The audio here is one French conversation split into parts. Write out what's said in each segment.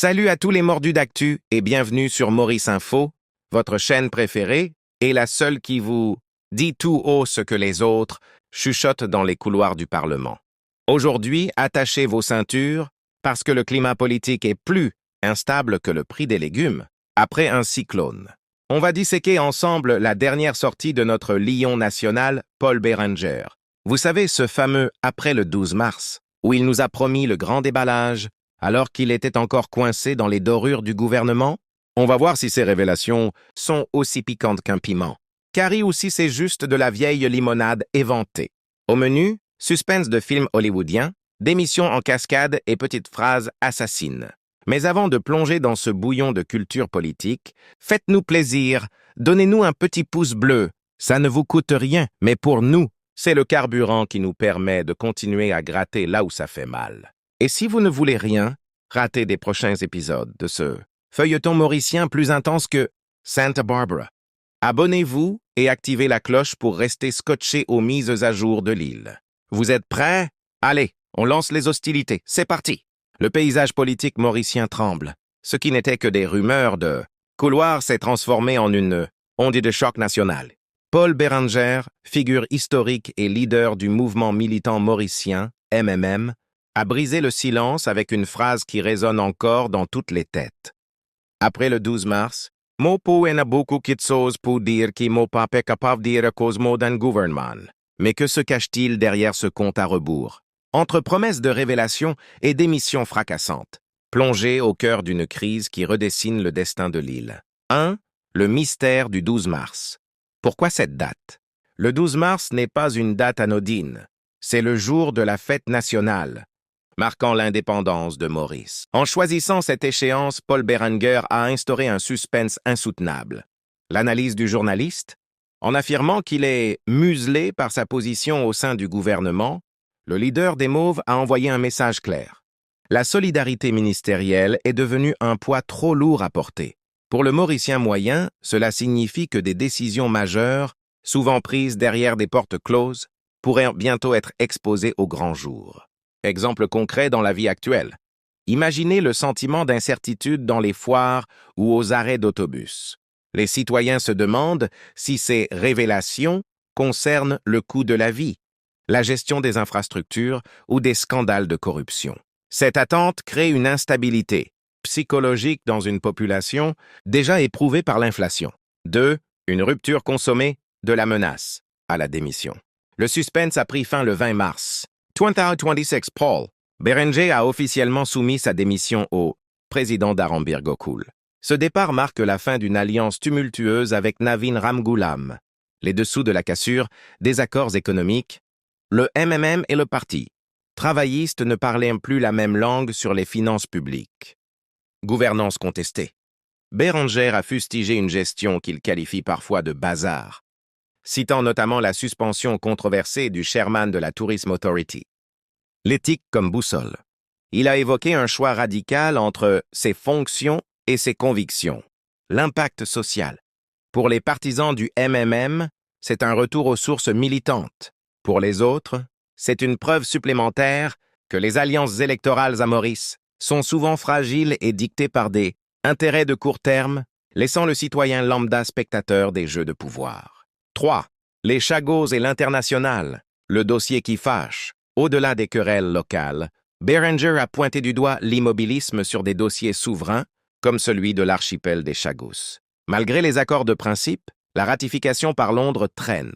Salut à tous les mordus d'actu et bienvenue sur Maurice Info, votre chaîne préférée et la seule qui vous dit tout haut ce que les autres chuchotent dans les couloirs du Parlement. Aujourd'hui, attachez vos ceintures parce que le climat politique est plus instable que le prix des légumes après un cyclone. On va disséquer ensemble la dernière sortie de notre lion national, Paul Berenger. Vous savez, ce fameux après le 12 mars, où il nous a promis le grand déballage, alors qu'il était encore coincé dans les dorures du gouvernement? On va voir si ces révélations sont aussi piquantes qu'un piment. Carrie ou si c'est juste de la vieille limonade éventée. Au menu, suspense de films hollywoodiens, démission en cascade et petites phrases assassines. Mais avant de plonger dans ce bouillon de culture politique, faites-nous plaisir, donnez-nous un petit pouce bleu. Ça ne vous coûte rien, mais pour nous, c'est le carburant qui nous permet de continuer à gratter là où ça fait mal. Et si vous ne voulez rien rater des prochains épisodes de ce feuilleton mauricien plus intense que Santa Barbara, abonnez-vous et activez la cloche pour rester scotché aux mises à jour de l'île. Vous êtes prêts? Allez, on lance les hostilités. C'est parti! Le paysage politique mauricien tremble. Ce qui n'était que des rumeurs de couloir s'est transformé en une onde de choc national. Paul Berenger, figure historique et leader du mouvement militant mauricien, MMM, a brisé le silence avec une phrase qui résonne encore dans toutes les têtes. Après le 12 mars, mo po en a beaucoup de choses pour dire qui mo pas capable dire à cause d'un gouvernement. Mais que se cache-t-il derrière ce compte à rebours? Entre promesses de révélation et démissions fracassantes, plongé au cœur d'une crise qui redessine le destin de l'île. 1. Le mystère du 12 mars. Pourquoi cette date? Le 12 mars n'est pas une date anodine. C'est le jour de la fête nationale, marquant l'indépendance de Maurice. En choisissant cette échéance, Paul Berenger a instauré un suspense insoutenable. L'analyse du journaliste, en affirmant qu'il est muselé par sa position au sein du gouvernement, le leader des Mauves a envoyé un message clair. La solidarité ministérielle est devenue un poids trop lourd à porter. Pour le Mauricien moyen, cela signifie que des décisions majeures, souvent prises derrière des portes closes, pourraient bientôt être exposées au grand jour. Exemple concret dans la vie actuelle. Imaginez le sentiment d'incertitude dans les foires ou aux arrêts d'autobus. Les citoyens se demandent si ces révélations concernent le coût de la vie, la gestion des infrastructures ou des scandales de corruption. Cette attente crée une instabilité psychologique dans une population déjà éprouvée par l'inflation. 2. Une rupture consommée de la menace à la démission. Le suspense a pris fin le 20 mars. 2026 Paul Berenger a officiellement soumis sa démission au président d'Arambir-Gokul. Ce départ marque la fin d'une alliance tumultueuse avec Navin Ramgoolam. Les dessous de la cassure, désaccords économiques, le MMM et le parti travailliste ne parlaient plus la même langue sur les finances publiques. Gouvernance contestée. Berenger a fustigé une gestion qu'il qualifie parfois de bazar, citant notamment la suspension controversée du chairman de la Tourism Authority. L'éthique comme boussole. Il a évoqué un choix radical entre ses fonctions et ses convictions. L'impact social. Pour les partisans du MMM, c'est un retour aux sources militantes. Pour les autres, c'est une preuve supplémentaire que les alliances électorales à Maurice sont souvent fragiles et dictées par des intérêts de court terme, laissant le citoyen lambda spectateur des jeux de pouvoir. 3. Les Chagos et l'international, le dossier qui fâche. Au-delà des querelles locales, Berenger a pointé du doigt l'immobilisme sur des dossiers souverains, comme celui de l'archipel des Chagos. Malgré les accords de principe, la ratification par Londres traîne.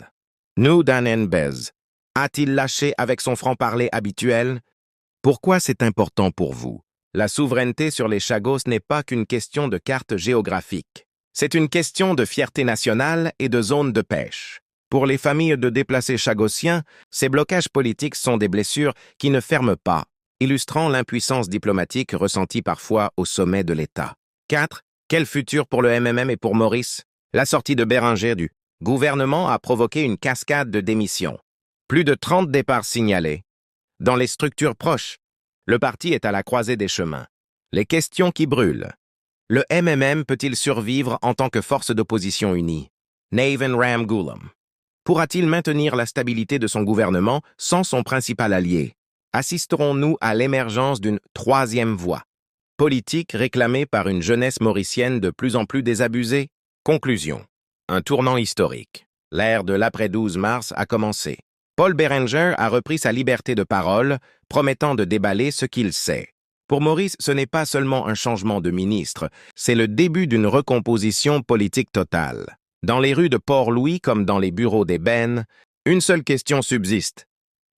Nudan Bez a-t-il lâché avec son franc-parler habituel? Pourquoi c'est important pour vous? La souveraineté sur les Chagos n'est pas qu'une question de carte géographique. C'est une question de fierté nationale et de zone de pêche. Pour les familles de déplacés chagossiens, ces blocages politiques sont des blessures qui ne ferment pas, illustrant l'impuissance diplomatique ressentie parfois au sommet de l'État. 4. Quel futur pour le MMM et pour Maurice? La sortie de Berenger du gouvernement a provoqué une cascade de démissions. Plus de 30 départs signalés. Dans les structures proches, le parti est à la croisée des chemins. Les questions qui brûlent. Le MMM peut-il survivre en tant que force d'opposition unie? Navin Ramgoolam. Pourra-t-il maintenir la stabilité de son gouvernement sans son principal allié? Assisterons-nous à l'émergence d'une troisième voie? Politique réclamée par une jeunesse mauricienne de plus en plus désabusée. Conclusion. Un tournant historique. L'ère de l'après-12 mars a commencé. Paul Berenger a repris sa liberté de parole, promettant de déballer ce qu'il sait. Pour Maurice, ce n'est pas seulement un changement de ministre, c'est le début d'une recomposition politique totale. Dans les rues de Port-Louis comme dans les bureaux d'ébène, une seule question subsiste.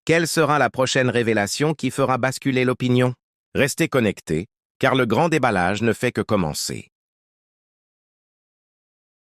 Quelle sera la prochaine révélation qui fera basculer l'opinion? Restez connectés, car le grand déballage ne fait que commencer.